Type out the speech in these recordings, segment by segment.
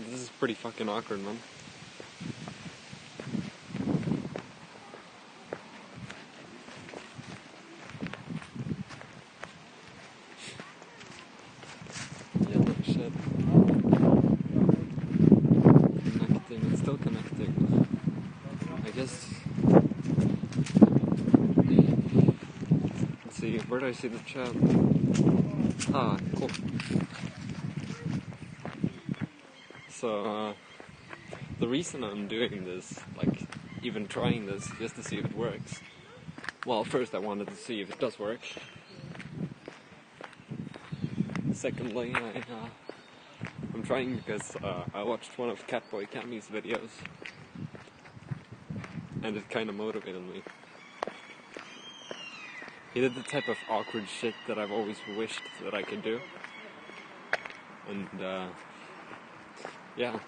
This is pretty fucking awkward, man. Yeah, no shit. Connecting, it's still connecting. I guess. Let's see, where do I see the chat? Ah, cool. So, the reason I'm doing this, like, even trying this, just to see if it works. Well, first I wanted to see if it does work. Secondly, I'm trying because I watched one of Catboy Cammy's videos, and it kind of motivated me. He did the type of awkward shit that I've always wished that I could do. And, yeah,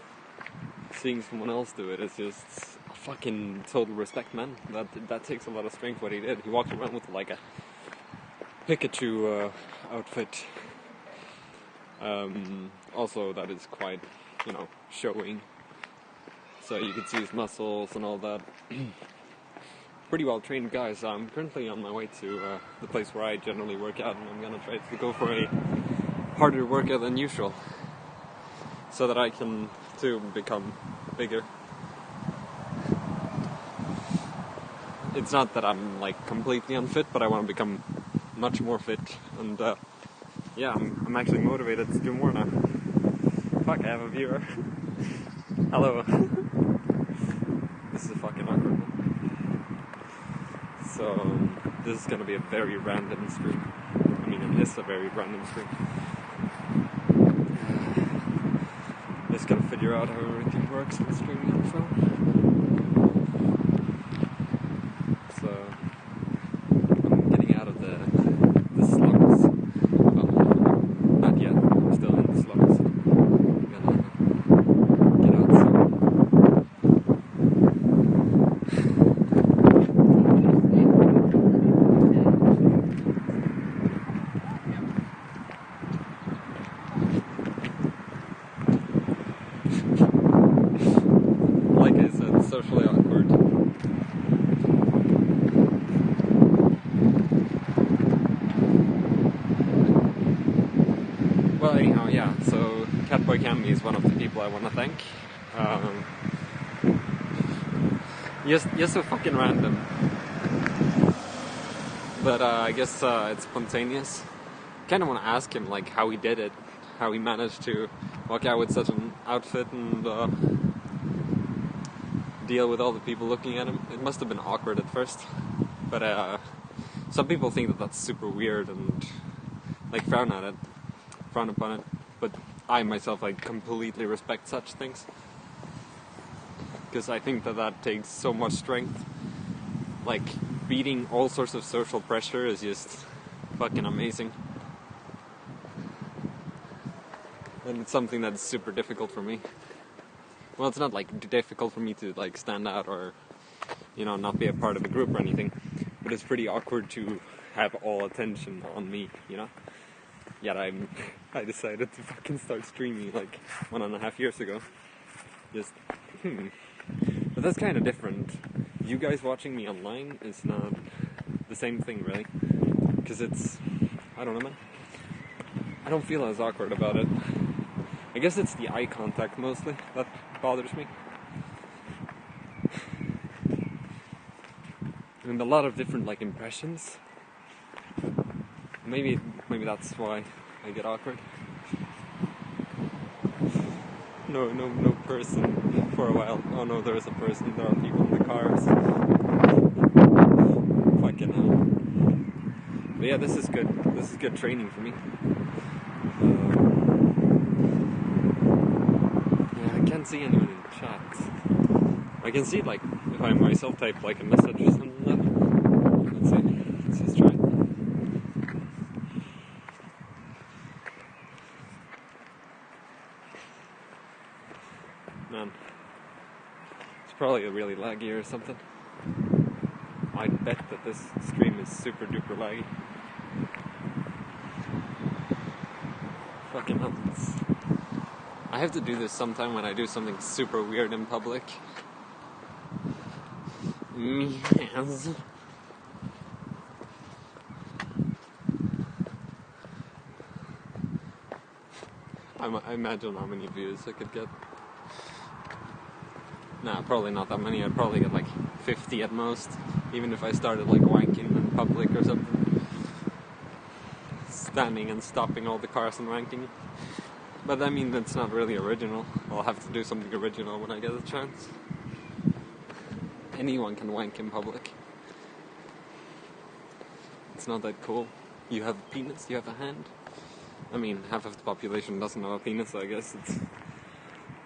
seeing someone else do it is just a fucking total respect, man. That takes a lot of strength, what he did. He walked around with, like, a Pikachu outfit. Also, that is quite, showing. So you can see his muscles and all that. Pretty well trained guy. So I'm currently on my way to the place where I generally work out, and I'm gonna try to go for a harder workout than usual, so that I can too become bigger. It's not that I'm like completely unfit, but I want to become much more fit, and yeah, I'm actually motivated to do more now. Fuck, I have a viewer. Hello. This is a fucking awkward one. So, this is gonna be a very random stream. I mean, it is a very random stream. Just gotta figure out how everything works with streaming on the phone. So, I'm getting out of the slums. Not yet. I'm still in the slums. I'm gonna get out soon. Like I said, socially awkward. Well, anyhow, yeah, so Catboy Cammy is one of the people I want to thank. Just so fucking random. But I guess it's spontaneous. Kind of want to ask him, like, how he did it. How he managed to walk out with such an outfit and deal with all the people looking at him. It must have been awkward at first. But some people think that that's super weird and, like, frown upon it. But I myself, like, completely respect such things. Because I think that takes so much strength. Like, beating all sorts of social pressure is just fucking amazing. And it's something that's super difficult for me. Well, it's not, like, difficult for me to, like, stand out or, not be a part of a group or anything. But it's pretty awkward to have all attention on me, Yet I decided to fucking start streaming, like, 1.5 years ago. But that's kind of different. You guys watching me online is not the same thing, really. Because it's, I don't know, man. I don't feel as awkward about it. I guess it's the eye contact mostly that bothers me. And a lot of different, like, impressions. Maybe that's why I get awkward. No person for a while. Oh no, there is a person. There are people in the cars. Fucking hell. But yeah, this is good. This is good training for me. Yeah, I can't see anyone in the chat. I can see, like, if I myself type, like, a message or something like that. Let's see. Let's just try. Man, it's probably really laggy or something. I bet that this stream is super duper laggy. Fucking nuts. I have to do this sometime when I do something super weird in public. Yes. I imagine how many views I could get. Nah, probably not that many. I'd probably get like 50 at most, even if I started like wanking in public or something. Standing and stopping all the cars and wanking. But I mean, that's not really original. I'll have to do something original when I get a chance. Anyone can wank in public. It's not that cool. You have a penis, you have a hand. I mean, half of the population doesn't have a penis, so I guess it's...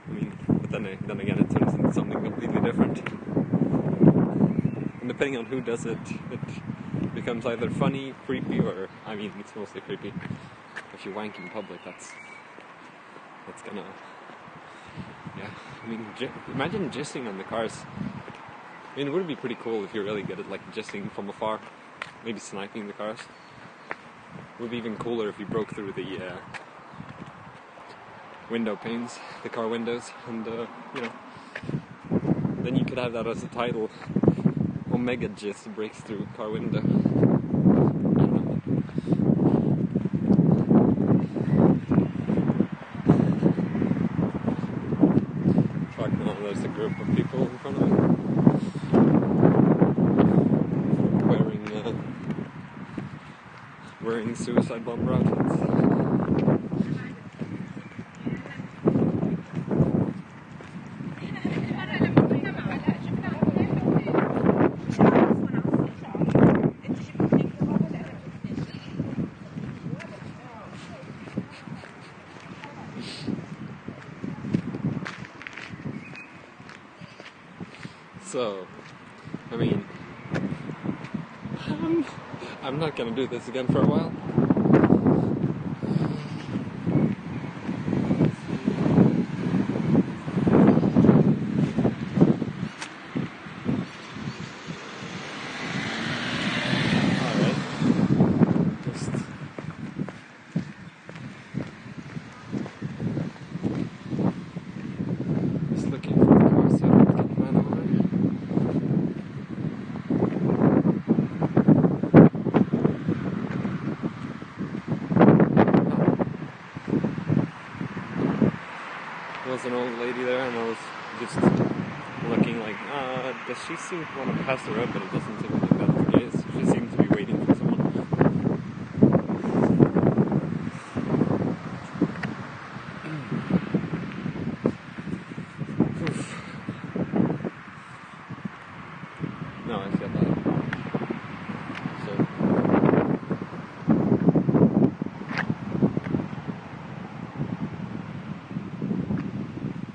I mean, but then again, it turns into something completely different. And depending on who does it, it becomes either funny, creepy, or... I mean, it's mostly creepy. If you wank in public, that's gonna... Yeah, I mean, imagine jizzing on the cars. I mean, it would be pretty cool if you're really good at, like, jizzing from afar. Maybe sniping the cars. It would be even cooler if you broke through the window panes, the car windows, and, you know, then you could have that as a title. Omega Jizz breaks through car window. I don't know. Fuck no, there's a group of people in front of me. Wearing suicide bomber outfits. So, I mean, I'm not gonna do this again for a while. Just looking for the car so I don't get run over. There was an old lady there, and I was just looking like, does she seem to want to pass the road, but it doesn't seem like that's the case. She seems to be waiting for someone. No, I get that. So.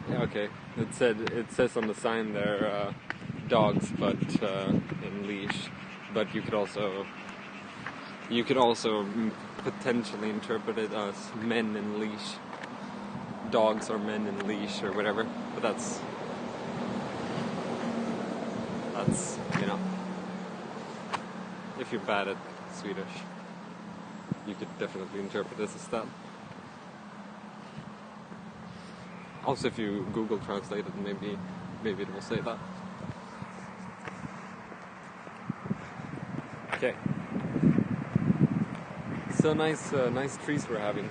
Yeah, okay. It says on the sign there, dogs, but in leash. But you could also potentially interpret it as men in leash. Dogs or men in leash or whatever. But that's you know, if you're bad at Swedish, you could definitely interpret this as that. Also, if you Google Translate it, maybe it will say that. Okay. So nice trees we're having.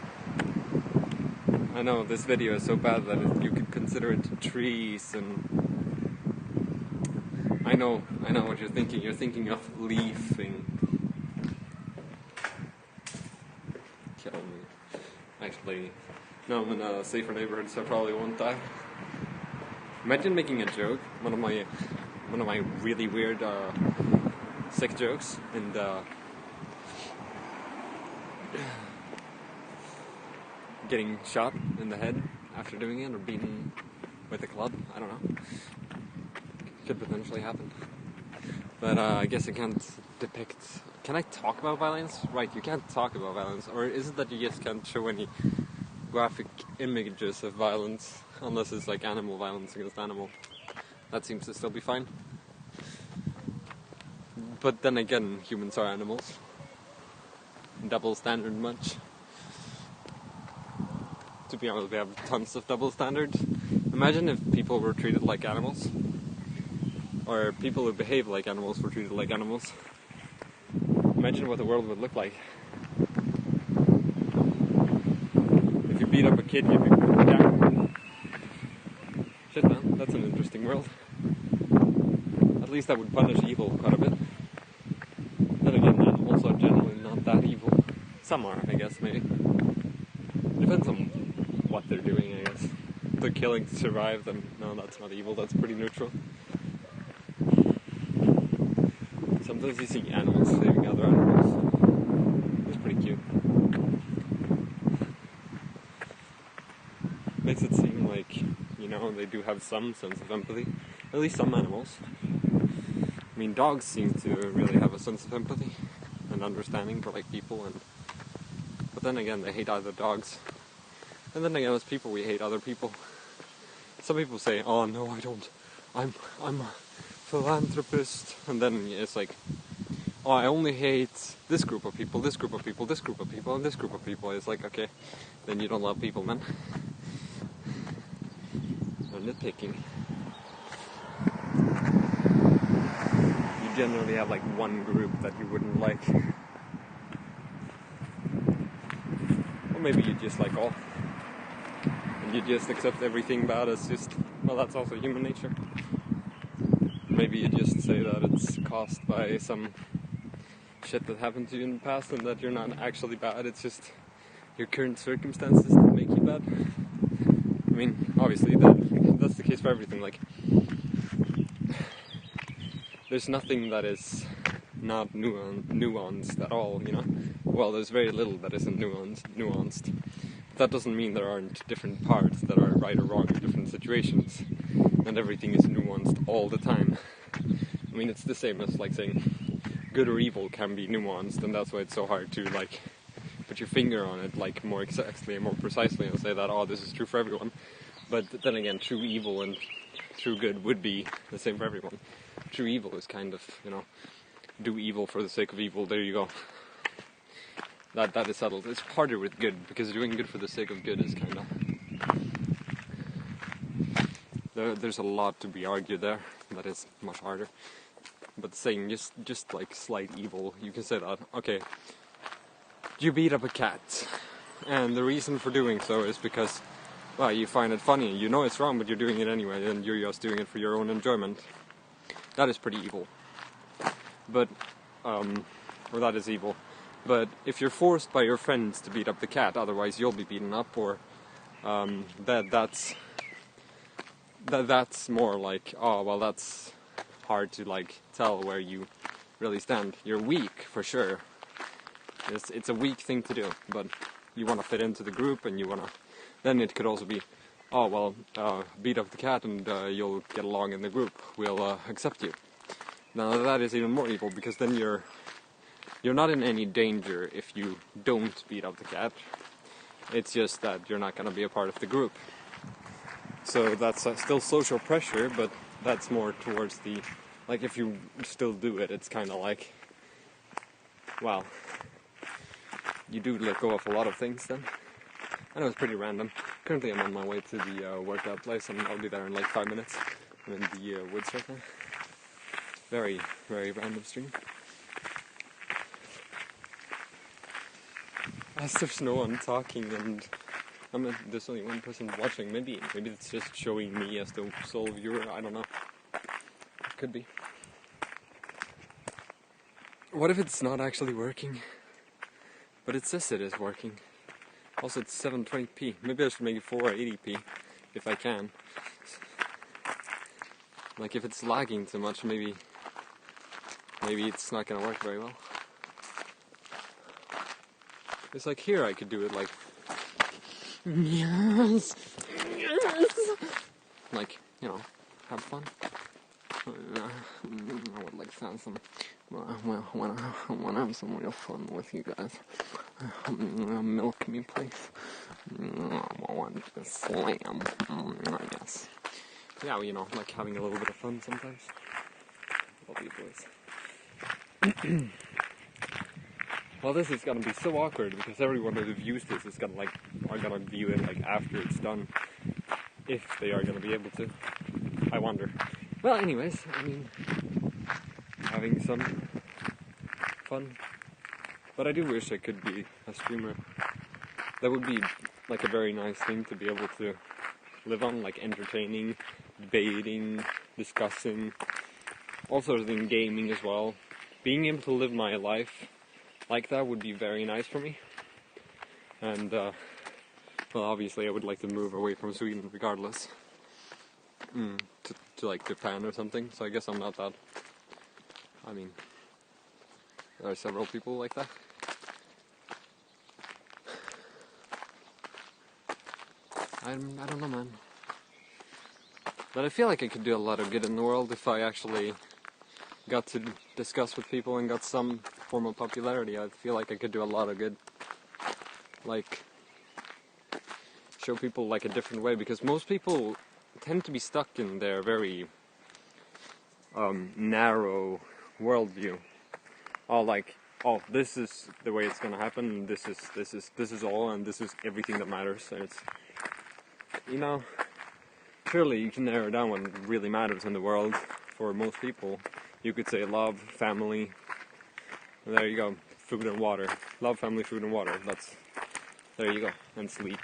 I know this video is so bad that you could consider it trees, and I know what you're thinking. You're thinking of leafing. Kill me. Actually, no, I'm in a safer neighborhood, so I probably won't die. Imagine making a joke, one of my really weird sick jokes, and getting shot in the head after doing it, or beaten with a club. I don't know. Could potentially happen. But I guess I can't depict... Can I talk about violence? Right, you can't talk about violence. Or is it that you just can't show any graphic images of violence, unless it's like animal violence against animal? That seems to still be fine. But then again, humans are animals. Double standard much. to be honest, we have tons of double standards. Imagine if people were treated like animals, or people who behave like animals were treated like animals. Imagine what the world would look like. If you beat up a kid, you'd be down. Shit, man, that's an interesting world. At least that would punish evil quite a bit. Then again, animals are generally not that evil. Some are, I guess, maybe. Depends on what they're doing, I guess. If they're killing to survive, then no, that's not evil, that's pretty neutral. Sometimes you see animals saving other animals. It's pretty cute. Makes it seem like, they do have some sense of empathy. At least some animals. I mean, dogs seem to really have a sense of empathy and understanding for like people, but then again, they hate other dogs. And then again, as people, we hate other people. Some people say, "Oh no, I don't. I'm a philanthropist," and then it's like, "Oh, I only hate this group of people, this group of people, this group of people, and this group of people." It's like, okay, then you don't love people, man. They're nitpicking. You generally have like one group that you wouldn't like. Or maybe you just like all. And you just accept everything bad as just, well, that's also human nature. Maybe you just say that it's caused by some shit that happened to you in the past and that you're not actually bad, it's just your current circumstances that make you bad. I mean, obviously that's the case for everything. Like, there's nothing that is not nuanced at all, Well, there's very little that isn't nuanced. That doesn't mean there aren't different parts that are right or wrong in different situations, and everything is nuanced all the time. I mean, it's the same as like saying good or evil can be nuanced, and that's why it's so hard to like put your finger on it like more exactly and more precisely and say that, oh, this is true for everyone. But then again, true evil and true good would be the same for everyone. True evil is kind of, do evil for the sake of evil, there you go. That is settled. It's harder with good, because doing good for the sake of good is kind of... There's a lot to be argued there. That is much harder. But saying just like slight evil, you can say that, okay, you beat up a cat, and the reason for doing so is because, well, you find it funny, you know it's wrong, but you're doing it anyway, and you're just doing it for your own enjoyment. That is pretty evil. But, or that is evil. But if you're forced by your friends to beat up the cat, otherwise you'll be beaten up, or that's more like, oh, well, that's hard to like tell where you really stand. You're weak for sure. It's a weak thing to do, but you want to fit into the group, and you want to. Then it could also be, oh, well, beat up the cat, and you'll get along in the group. We'll accept you. Now that is even more evil, because then you're not in any danger if you don't beat up the cat. It's just that you're not going to be a part of the group. So that's still social pressure, but that's more towards the... Like, if you still do it, it's kind of like... Well, you do let go of a lot of things then. I know it's pretty random. Currently I'm on my way to the workout place, and I'll be there in like 5 minutes. I'm in the woods right now. Very, very random stream. As there's no one talking, and there's only one person watching. Maybe it's just showing me as the sole viewer. I don't know. Could be. What if it's not actually working? But it says it is working. Also, it's 720p. Maybe I should make it 480p if I can. Like, if it's lagging too much, maybe it's not gonna work very well. It's like here I could do it like, yes, like, have fun. I would like to have some, I want to have some real fun with you guys. Milk me, please. I want to slam, I guess. Yeah, like having a little bit of fun sometimes. Love you boys. well, this is gonna be so awkward because everyone who views this is gonna are gonna view it like after it's done, if they are gonna be able to. I wonder. Well, anyways, I mean, having some fun. But I do wish I could be a streamer. That would be like a very nice thing to be able to live on, like entertaining, debating, discussing, all sorts of things, gaming as well. Being able to live my life like that would be very nice for me. And, well, obviously I would like to move away from Sweden regardless. To like Japan or something, so I guess I'm not that. I mean, there are several people like that. I don't know, man. But I feel like I could do a lot of good in the world if I actually got to discuss with people and got some form of popularity. I feel like I could do a lot of good. Like, show people like a different way, because most people tend to be stuck in their very narrow worldview. Oh, this is the way it's gonna happen. This is all, and this is everything that matters. And it's, you know, surely you can narrow down what really matters in the world for most people. You could say love, family. And there you go. Food and water. Love, family, food and water. There you go. And sleep.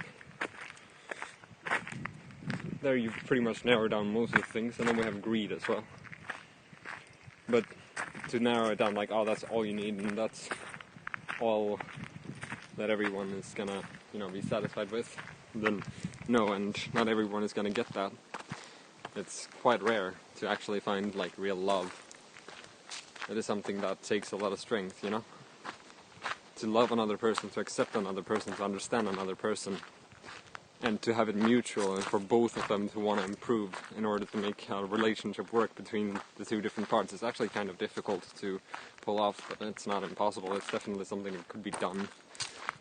There you've pretty much narrowed down most of the things, and then we have greed as well. But to narrow it down, like, oh, that's all you need, and that's all that everyone is gonna, be satisfied with, then no, and not everyone is gonna get that. It's quite rare to actually find, like, real love. It is something that takes a lot of strength, to love another person, to accept another person, to understand another person, and to have it mutual, and for both of them to want to improve in order to make a relationship work between the two different parts. It's actually kind of difficult to pull off, but it's not impossible. It's definitely something that could be done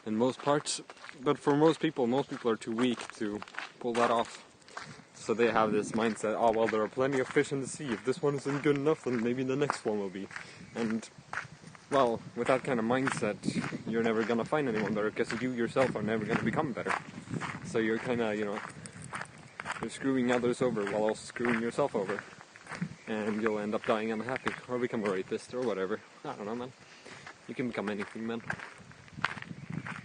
in most parts, but for most people are too weak to pull that off. So they have this mindset, oh well, there are plenty of fish in the sea, if this one isn't good enough, then maybe the next one will be. And, well, with that kind of mindset, you're never gonna find anyone better, because you yourself are never gonna become better. So you're kinda, you're screwing others over while also screwing yourself over. And you'll end up dying unhappy, or become a rapist, or whatever. I don't know, man. You can become anything, man.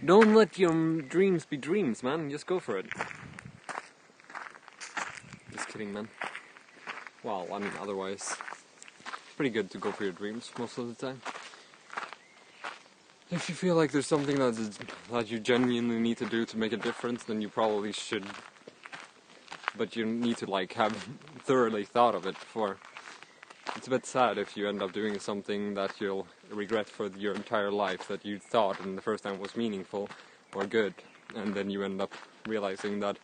Don't let your dreams be dreams, man. Just go for it. Just kidding, man. Well, I mean, otherwise, it's pretty good to go for your dreams most of the time. If you feel like there's something that you genuinely need to do to make a difference, then you probably should. But you need to, have thoroughly thought of it before. It's a bit sad if you end up doing something that you'll regret for your entire life, that you thought in the first time was meaningful or good, and then you end up realizing that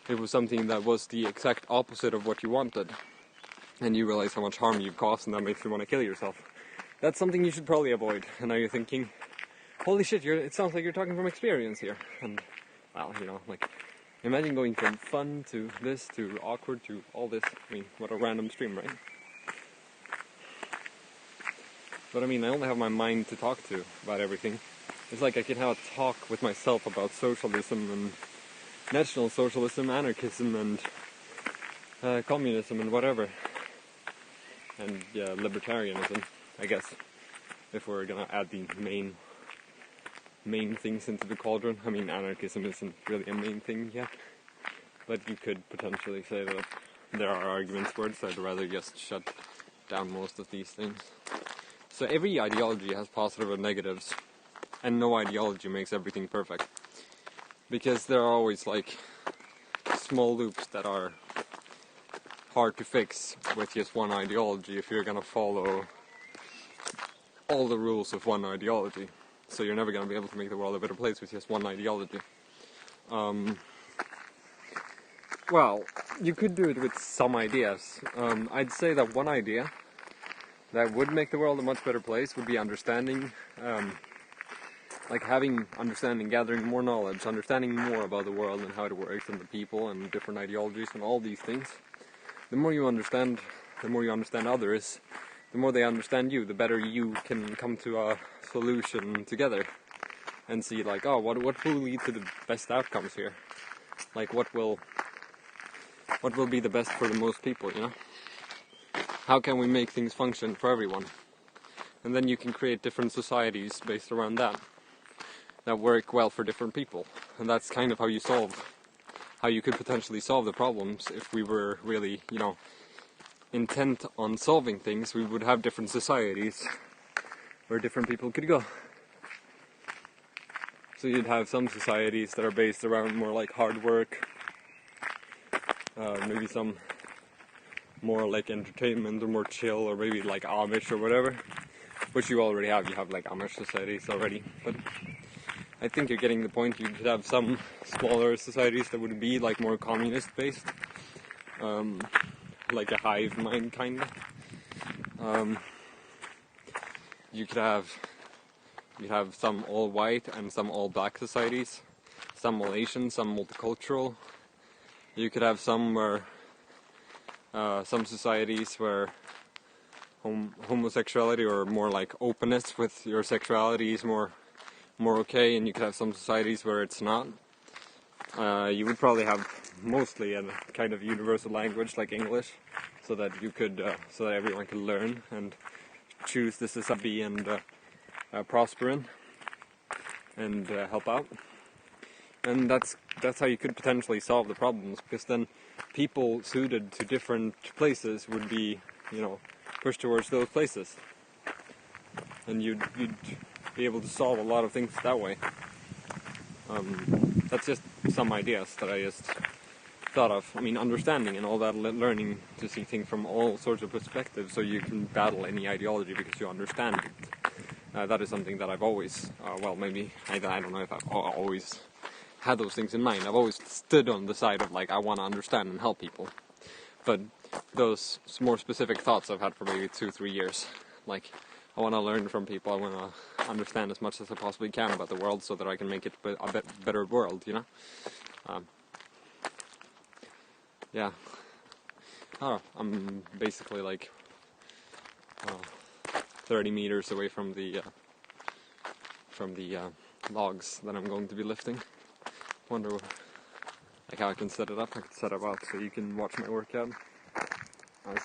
it was something that was the exact opposite of what you wanted, and you realize how much harm you've caused, and that makes you want to kill yourself. That's something you should probably avoid. And now you're thinking, holy shit, it sounds like you're talking from experience here. And, well, imagine going from fun to this to awkward to all this. I mean, what a random stream, right? But I mean, I only have my mind to talk to about everything. It's like I can have a talk with myself about socialism and National Socialism, anarchism, and communism, and whatever. And, yeah, libertarianism, I guess, if we're gonna add the main things into the cauldron. I mean, anarchism isn't really a main thing yet, but you could potentially say that there are arguments for it, so I'd rather just shut down most of these things. So every ideology has positive and negatives, and no ideology makes everything perfect. Because there are always, small loops that are hard to fix with just one ideology if you're gonna follow all the rules of one ideology. So you're never gonna be able to make the world a better place with just one ideology. Well, you could do it with some ideas. I'd say that one idea that would make the world a much better place would be understanding, having understanding, gathering more knowledge, understanding more about the world and how it works and the people and different ideologies and all these things. The more you understand others, the more they understand you, the better you can come to a solution together and see like, oh, what will lead to the best outcomes here? Like what will be the best for the most people, you know? How can we make things function for everyone? And then you can create different societies based around that work well for different people. And that's kind of how you could potentially solve the problems. If we were really, you know, intent on solving things, we would have different societies where different people could go. So you'd have some societies that are based around more like hard work, maybe some more like entertainment or more chill, or maybe like Amish or whatever, which you already have. You have like Amish societies already, but I think you're getting the point. You could have some smaller societies that would be like more communist based, like a hive mind kind of. You could have some all white and some all black societies, some all Asian, some multicultural. You could have some where some societies where homosexuality or more like openness with your sexuality is more okay, and you could have some societies where it's not. You would probably have mostly a kind of universal language like English, so that you could so that everyone could learn and choose the society and prosper in and help out. And that's how you could potentially solve the problems, because then people suited to different places would be, you know, pushed towards those places, and you'd be able to solve a lot of things that way. That's just some ideas that I just thought of. I mean, understanding and all that, learning to see things from all sorts of perspectives, so you can battle any ideology because you understand it. That is something that I've always, well, maybe I don't know if I've always had those things in mind. I've always stood on the side of like, I want to understand and help people. But those more specific thoughts I've had for maybe 2-3 years. Like, I want to learn from people. I want to understand as much as I possibly can about the world, so that I can make it a better world, you know? Yeah. I don't know. I'm basically like 30 meters away from the logs that I'm going to be lifting. Wonder like how I can set it up. I can set it up so you can watch my workout. I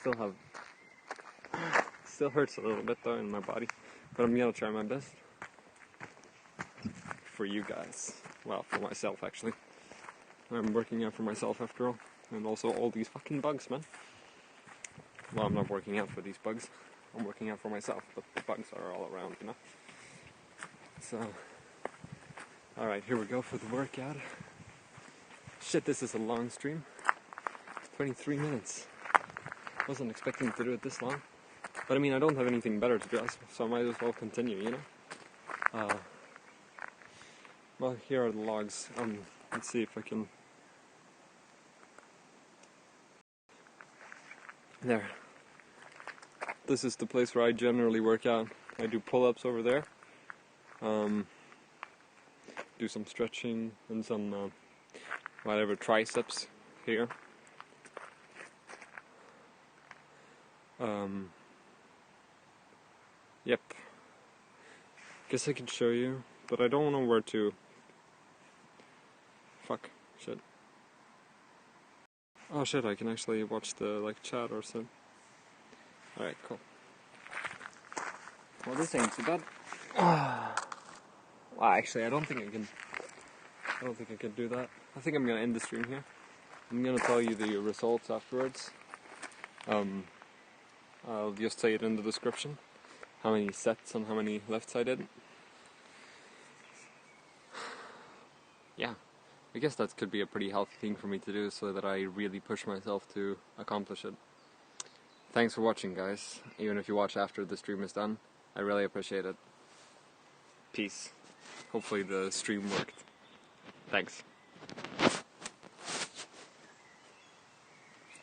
still hurts a little bit though in my body, but I'm gonna try my best for you guys. Well, for myself actually. I'm working out for myself after all, and also all these fucking bugs, man. Well, I'm not working out for these bugs. I'm working out for myself, but the bugs are all around, you know. So, all right, here we go for the workout. Shit, this is a long stream. 23 minutes. Wasn't expecting to do it this long. But I mean, I don't have anything better to do, so I might as well continue, you know? Well, here are the logs. Let's see if I can... There. This is the place where I generally work out. I do pull-ups over there. Do some stretching and some... whatever, triceps here. Yep. Guess I could show you, but I don't know where to. Fuck. Shit. Oh shit, I can actually watch the, like, chat or something. Alright, cool. Well, this ain't too bad. Well, actually, I don't think I can do that. I think I'm gonna end the stream here. I'm gonna tell you the results afterwards. I'll just say it in the description. How many sets and how many lifts I did. Yeah, I guess that could be a pretty healthy thing for me to do, so that I really push myself to accomplish it. Thanks for watching, guys. Even if you watch after the stream is done, I really appreciate it. Peace. Hopefully the stream worked. Thanks.